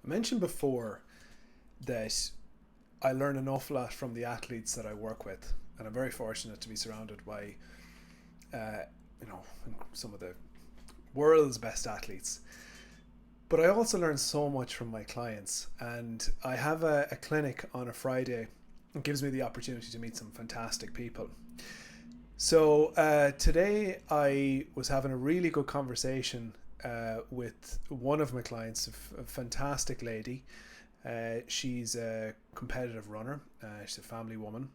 I mentioned before that I learn an awful lot from the athletes that I work with, and I'm very fortunate to be surrounded by, uh, some of the world's best athletes. But I also learn so much from my clients, and I have a clinic on a Friday. It gives me the opportunity to meet some fantastic people. So today I was having a really good conversation with one of my clients, a fantastic lady. She's a competitive runner. She's a family woman,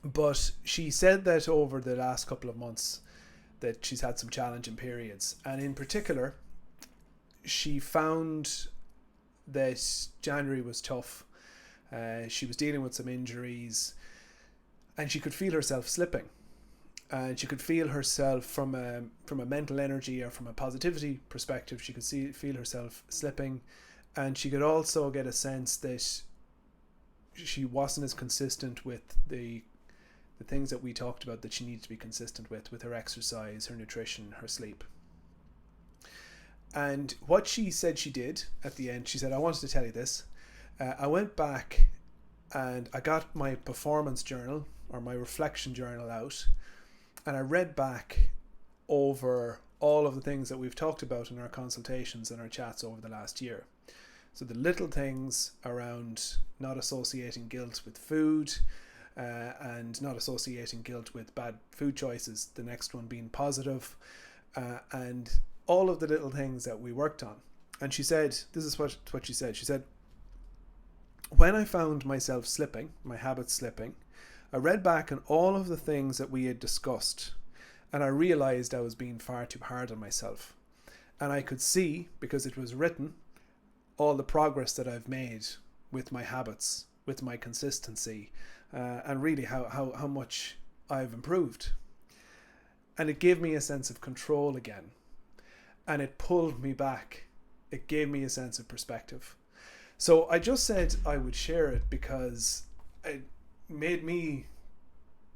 but she said that over the last couple of months that she's had some challenging periods, and in particular, she found that January was tough. She was dealing with some injuries, and she could feel herself slipping. And she could feel herself from a mental energy or from a positivity perspective. She could feel herself slipping, and she could also get a sense that she wasn't as consistent with the things that we talked about that she needed to be consistent with her exercise, her nutrition, her sleep. And what she said she did at the end, she said, I wanted to tell you this. I went back and I got my performance journal or my reflection journal out, and I read back over all of the things that we've talked about in our consultations and our chats over the last year. So the little things around not associating guilt with food, and not associating guilt with bad food choices, the next one being positive, and all of the little things that we worked on. And she said, this is what she said. She said, when I found myself slipping, my habits slipping, I read back on all of the things that we had discussed, and I realized I was being far too hard on myself. And I could see, because it was written, all the progress that I've made with my habits, with my consistency, and really how much I've improved. And it gave me a sense of control again. And it pulled me back. It gave me a sense of perspective. So I just said I would share it because it made me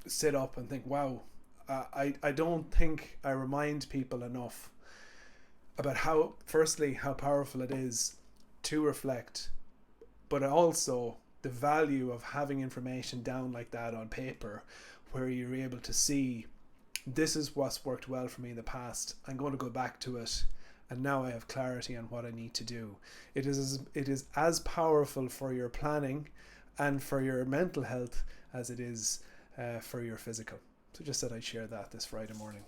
sit up and think, wow, I don't think I remind people enough about how, firstly, how powerful it is to reflect, but also the value of having information down like that on paper where you're able to see, this is what's worked well for me in the past. I'm going to go back to it, and now I have clarity on what I need to do. It is as powerful for your planning and for your mental health as it is for your physical. So just that I'd share that this Friday morning.